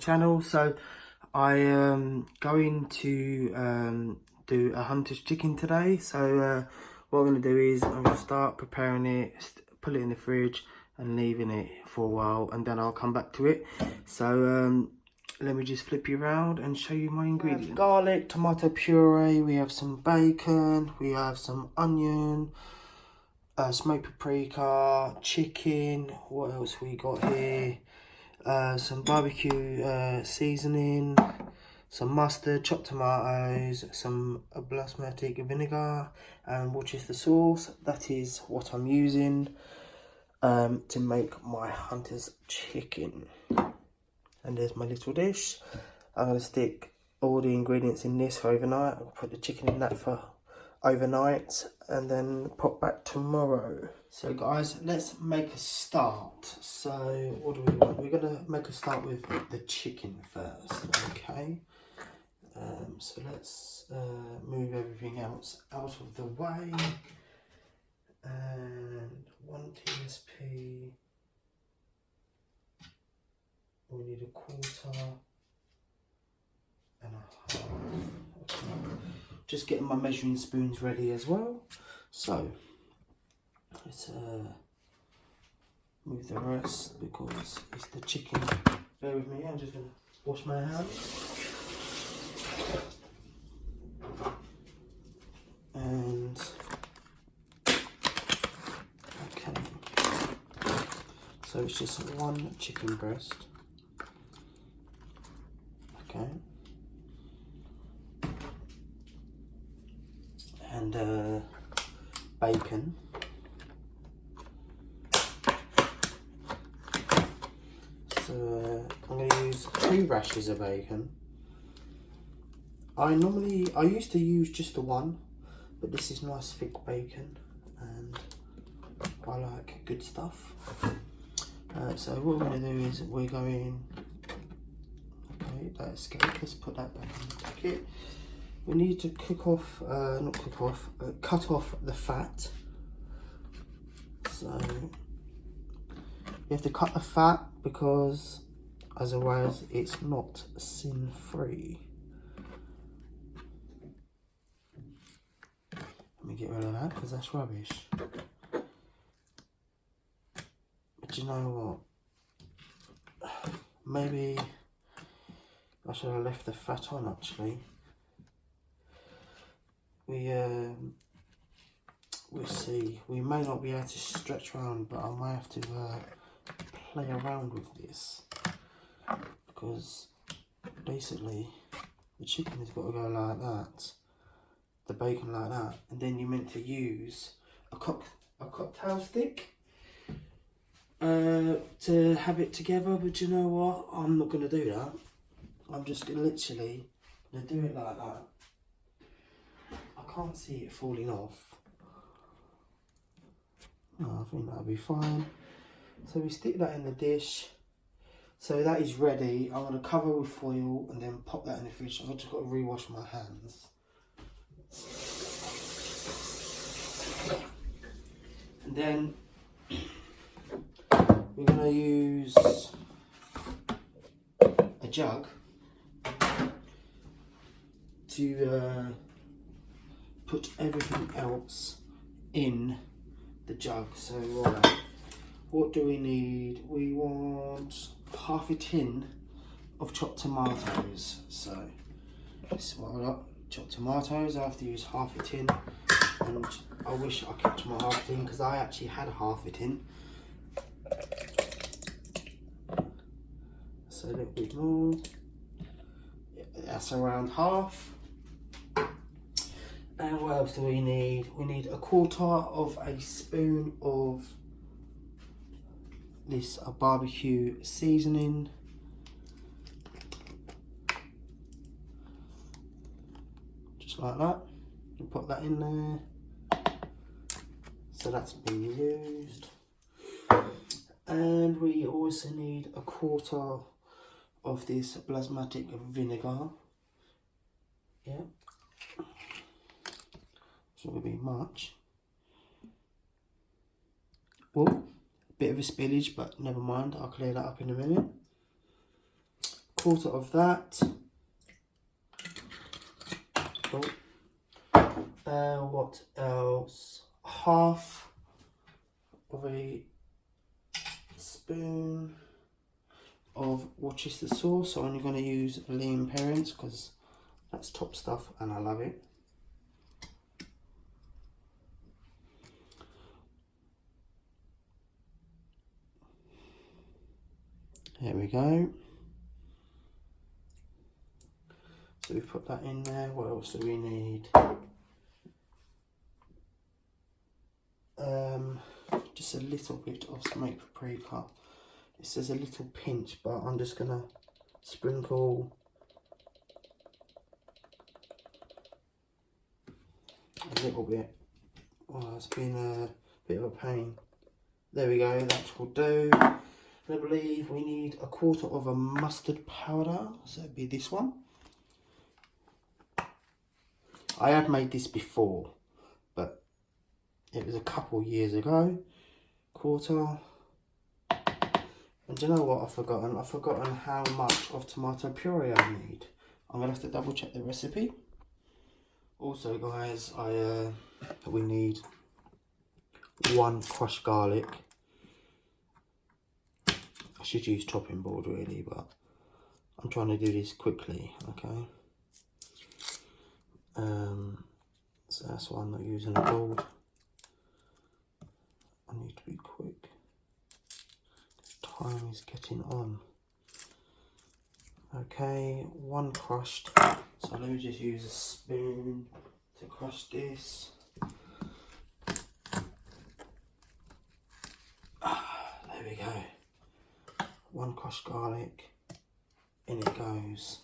channel. So I am going to do a hunter's chicken today. So what I'm going to do is I'm going to start preparing it, put it in the fridge and leaving it for a while, and then I'll come back to it. So let me just flip you around and show you my ingredients. Garlic, tomato puree, we have some bacon, we have some onion, smoked paprika, chicken, what else we got here? Some barbecue seasoning, some mustard, chopped tomatoes, some basmati vinegar and Worcester sauce. That is what I'm using to make my hunter's chicken. And there's my little dish. I'm going to stick all the ingredients in this for overnight. I'll put the chicken in that for overnight and then pop back tomorrow. So guys, let's make a start. So what do we want? We're going to make a start with the chicken first, okay? So let's move everything else out of the way. And 1 TSP. We need a quarter and a half. Okay. Just getting my measuring spoons ready as well. So let's move the rest because it's the chicken. Bear with me, I'm just going to wash my hands. And okay, so it's just one chicken breast. Okay, and bacon. So I'm going to use 2 rashers of bacon. I used to use just the one, but this is nice thick bacon and I like good stuff. So what we're going to do is we're going, okay, that's good. Let's put that back in the bucket. We need to cut off the fat. So you have to cut the fat because otherwise it's not sin free. Let me get rid of that because that's rubbish. But you know what? Maybe I should have left the fat on actually. We'll see. We may not be able to stretch around, but I might have to play around with this because basically the chicken has got to go like that, the bacon like that, and then you're meant to use a cocktail stick to have it together. But you know what? I'm not going to do that. I'm just literally going to do it like that. I can't see it falling off. Oh, I think that'll be fine. So we stick that in the dish. So that is ready. I'm going to cover with foil and then pop that in the fridge. I've just got to rewash my hands. And then we're going to use a jug to put everything else in the jug. So what do we need? We want half a tin of chopped tomatoes. So this is what I got. Chopped tomatoes. I have to use half a tin, and I wish I kept my half a tin because I actually had half a tin. So a little bit more. Yeah, that's around half. And what else do we need? We need a quarter of a spoon of this barbecue seasoning. Just like that. You put that in there. So that's been used. And we also need a quarter of this basmati vinegar. Yeah. It's not going to be much. Oh, bit of a spillage, but never mind. I'll clear that up in a minute. quarter of that. What else? Half of a spoon of Worcester sauce. So I'm only going to use lean parents because that's top stuff and I love it. There we go. So we put that in there. What else do we need? Just a little bit of smoked paprika. This is a little pinch, but I'm just gonna sprinkle a little bit. Oh, it's been a bit of a pain. There we go, that will do. I believe we need a quarter of a mustard powder, so it'd be this one. I have made this before, but it was a couple years ago. Quarter. And do you know what I've forgotten? I've forgotten how much of tomato puree I need. I'm gonna have to double check the recipe. Also guys, we need 1 crushed garlic. I should use chopping board really, but I'm trying to do this quickly, okay? So that's why I'm not using a board. I need to be quick. Time is getting on. Okay, 1 crushed. So let me just use a spoon to crush this. There we go. 1 crushed garlic. In it goes.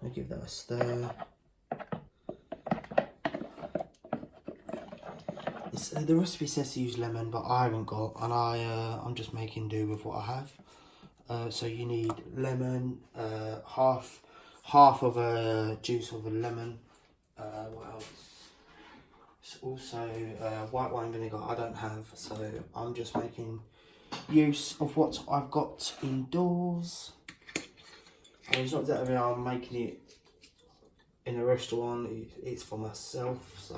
I'll give that a stir. The recipe says to use lemon, but I haven't got, and I'm just making do with what I have. So you need lemon, half of a juice of a lemon. What else? It's also white wine vinegar I don't have, so I'm just making use of what I've got indoors. And it's not that I'm making it in a restaurant, it's for myself, so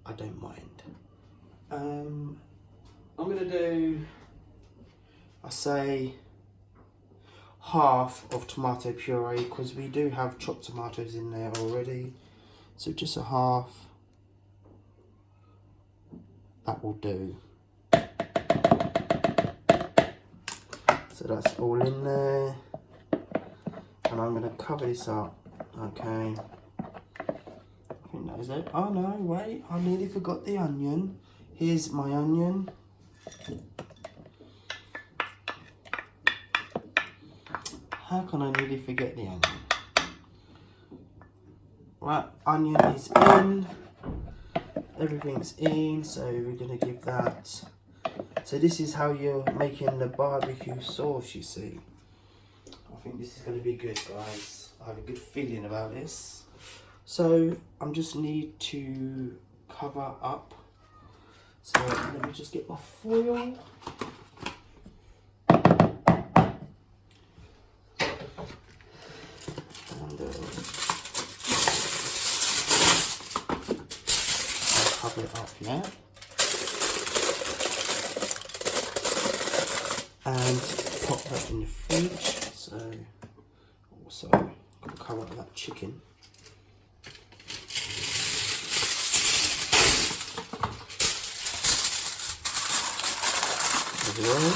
I don't mind. I'm gonna do, I say, half of tomato puree because we do have chopped tomatoes in there already. So just a half. That will do. So that's all in there. And I'm gonna cover this up. Okay. I think that is it. Oh no, wait, I nearly forgot the onion. Here's my onion. How can I nearly forget the onion? Right, onion is in. Everything's in, so we're gonna give that. So this is how you're making the barbecue sauce, you see. I think this is gonna be good, guys. I have a good feeling about this. So I just need to cover up. So let me just get my foil. And I'll cover it up now. And pop that in the fridge. So also got to cover up that chicken. As well.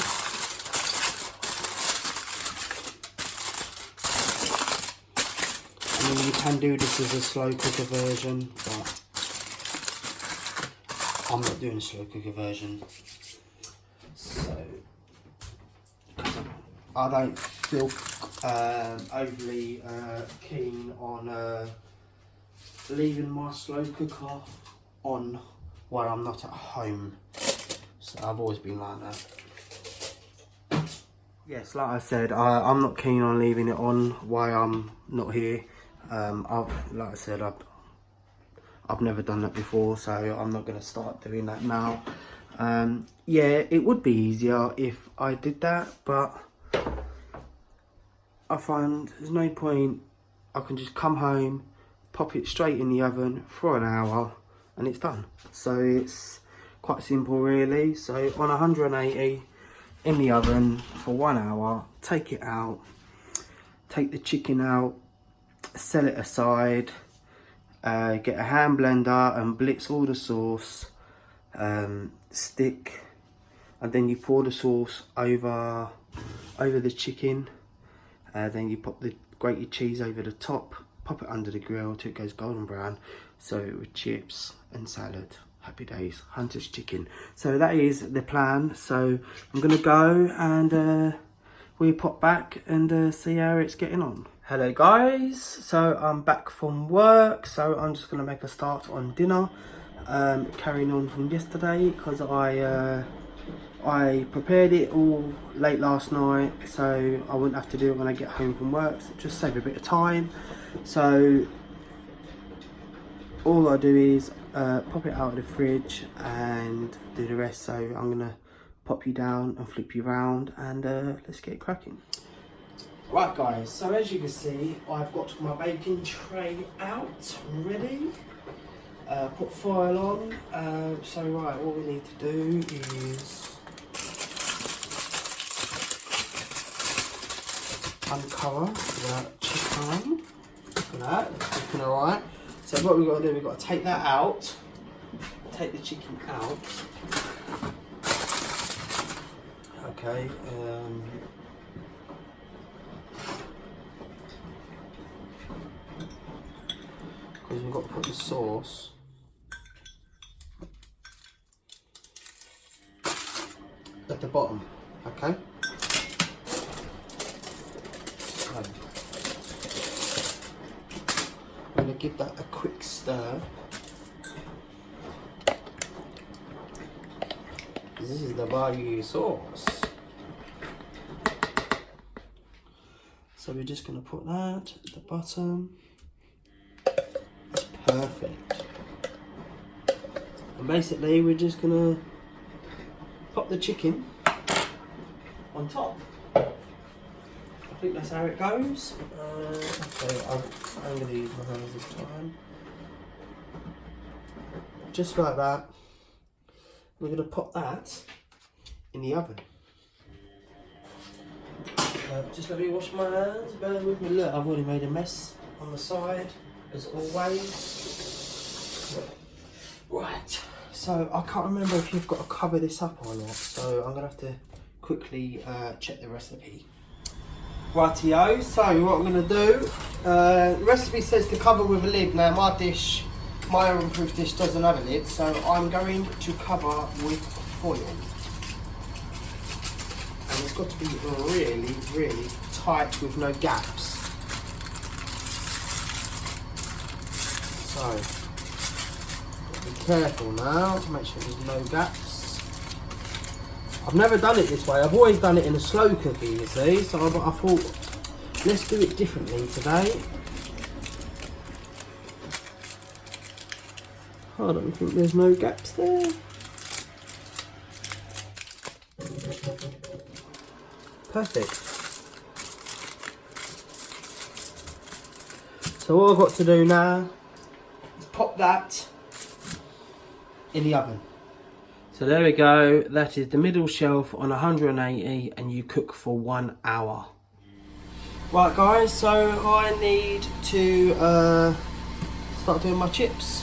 I mean, you can do this as a slow cooker version, but I'm not doing a slow cooker version. So I don't feel overly keen on leaving my slow cooker on while I'm not at home. So I've always been like that. Yes, like I said, I'm not keen on leaving it on while I'm not here. Like I said, I've never done that before, so I'm not going to start doing that now. Yeah, it would be easier if I did that, but I find there's no point. I can just come home, pop it straight in the oven for an hour and it's done. So it's quite simple really. So on 180 in the oven for 1 hour, take it out, take the chicken out, set it aside, get a hand blender and blitz all the sauce, stick, and then you pour the sauce over the chicken. Then you pop the grated cheese over the top, pop it under the grill till it goes golden brown. So with chips and salad. Happy days, Hunter's chicken. So that is the plan. So I'm gonna go and we'll pop back and see how it's getting on. Hello guys, so I'm back from work. So I'm just gonna make a start on dinner. Carrying on from yesterday because I prepared it all late last night, so I wouldn't have to do it when I get home from work. So just save a bit of time. So all I do is pop it out of the fridge and do the rest. So I'm gonna pop you down and flip you around and let's get cracking. Right guys, so as you can see, I've got my baking tray out ready. Put foil on. So right, what we need to do is uncover the chicken. Look at that, it's looking alright. So what we've got to do, we've got to take that out, take the chicken out. Okay, because we've got to put the sauce at the bottom, okay? I'm going to give that a quick stir. This is the barbecue sauce. So we're just going to put that at the bottom. That's perfect. And basically we're just going to pop the chicken on top. I think that's how it goes. Okay, I'm going to use my hands this time. Just like that. We're going to pop that in the oven. Just let me wash my hands, bear with me. Look, I've already made a mess on the side, as always. Right, so I can't remember if you've got to cover this up or not, so I'm going to have to quickly check the recipe. Rightio, so what I'm going to do, the recipe says to cover with a lid. Now my dish, my oven-proof dish doesn't have a lid, so I'm going to cover with foil. And it's got to be really, really tight with no gaps. So, be careful now to make sure there's no gaps. I've never done it this way. I've always done it in a slow cooker, you see. So I thought, let's do it differently today. I don't think there's no gaps there. Perfect. So what I've got to do now is pop that in the oven. So there we go, that is the middle shelf on 180 and you cook for 1 hour. Right guys, so I need to start doing my chips.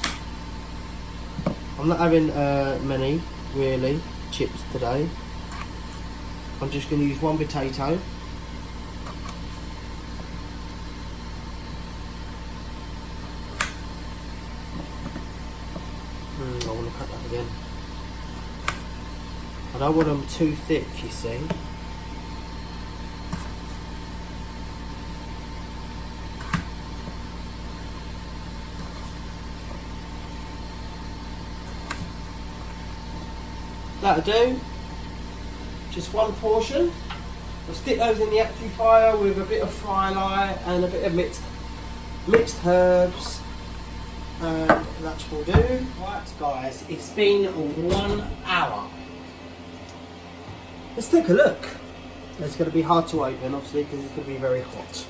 I'm not having many, really, chips today. I'm just going to use one potato. I want to cut that again. I don't want them too thick, you see. That'll do. Just one portion. We'll stick those in the amplifier with a bit of fry light and a bit of mixed herbs. And that will do. Right guys, it's been 1 hour. Let's take a look. It's going to be hard to open, obviously, because it's going to be very hot.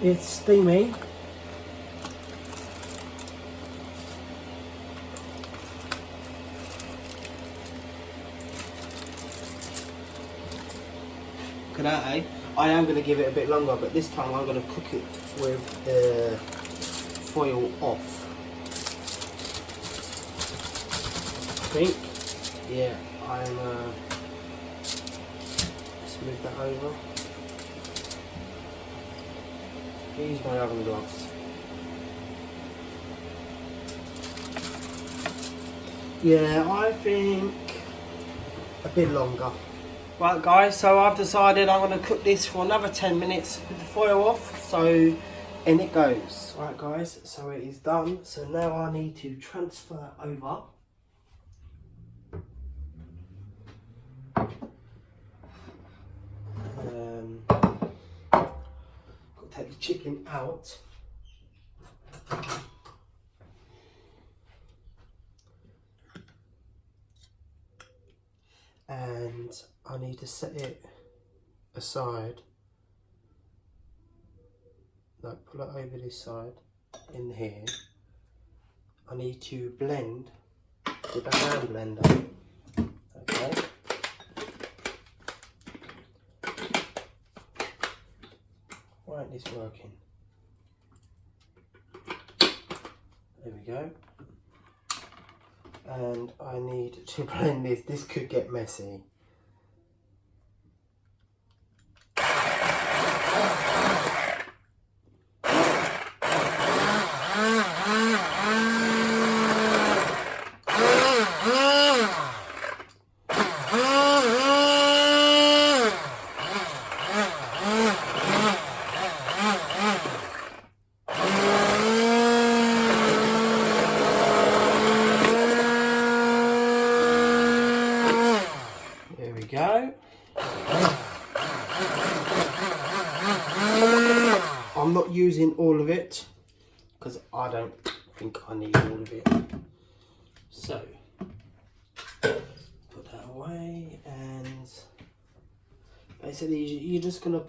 It's steamy. Look at that, eh? I am going to give it a bit longer, but this time I'm going to cook it with the foil off. I think. Yeah, I'm. Let's move that over. Use my oven gloves. Yeah, I think a bit longer. Right guys, so I've decided I'm going to cook this for another 10 minutes with the foil off, so in it goes. Right guys, so it is done. So now I need to transfer over. Got to take the chicken out. And I need to set it aside, like pull it over this side in here. I need to blend with a hand blender. Okay. Why ain't this working? There we go. And I need to blend this. This could get messy. There we go. I'm not using all of it because I don't think I need all of it. So put that away, and basically you're just gonna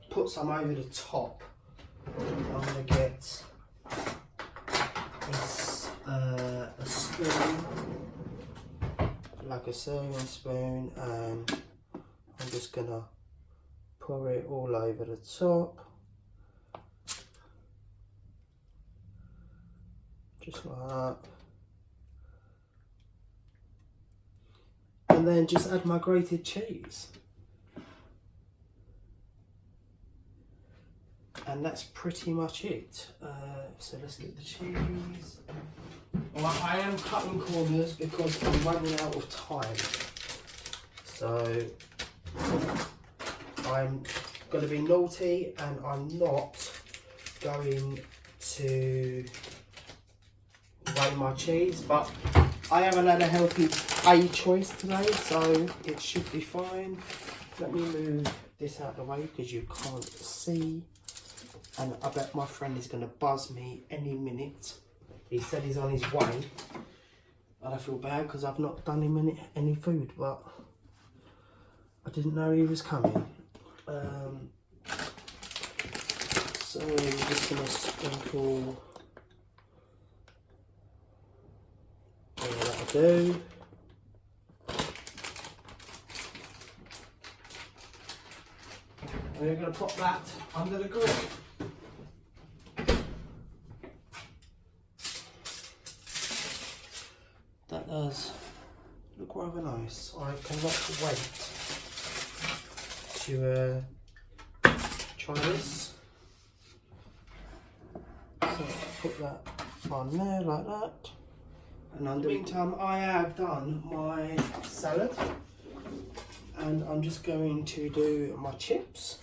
put some over the top. I'm gonna get a spoon, like a serving spoon, and I'm just gonna pour it all over the top, just like that, and then just add my grated cheese, and that's pretty much it. So let's get the cheese. Well, I am cutting corners because I'm running out of time. So I'm going to be naughty and I'm not going to weigh my cheese, but I haven't had a healthy A choice today, so it should be fine. Let me move this out of the way because you can't see, and I bet my friend is going to buzz me any minute. He said he's on his way, and I feel bad because I've not done him any food, but I didn't know he was coming. So I'm just going to sprinkle. That'll do. And we're going to pop that under the grill. That does look rather nice. I cannot wait to try this. So put that on there like that. And in the meantime, I have done my salad, and I'm just going to do my chips.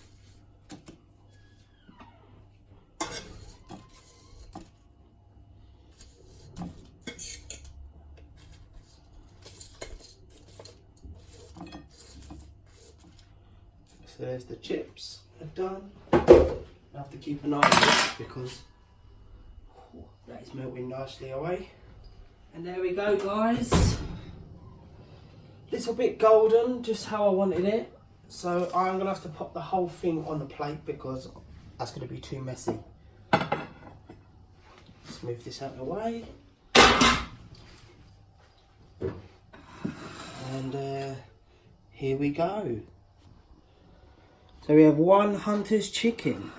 So there's the chips are done. I have to keep an eye on this because that is melting nicely away. And there we go, guys. Little bit golden, just how I wanted it. So I'm gonna have to pop the whole thing on the plate because that's gonna be too messy. Let's move this out of the way. And here we go. So we have one Hunter's chicken,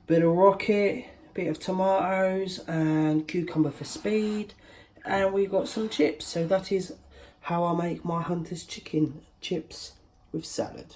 bit of rocket, bit of tomatoes and cucumber for speed, and we've got some chips. So that is how I make my Hunter's chicken chips with salad.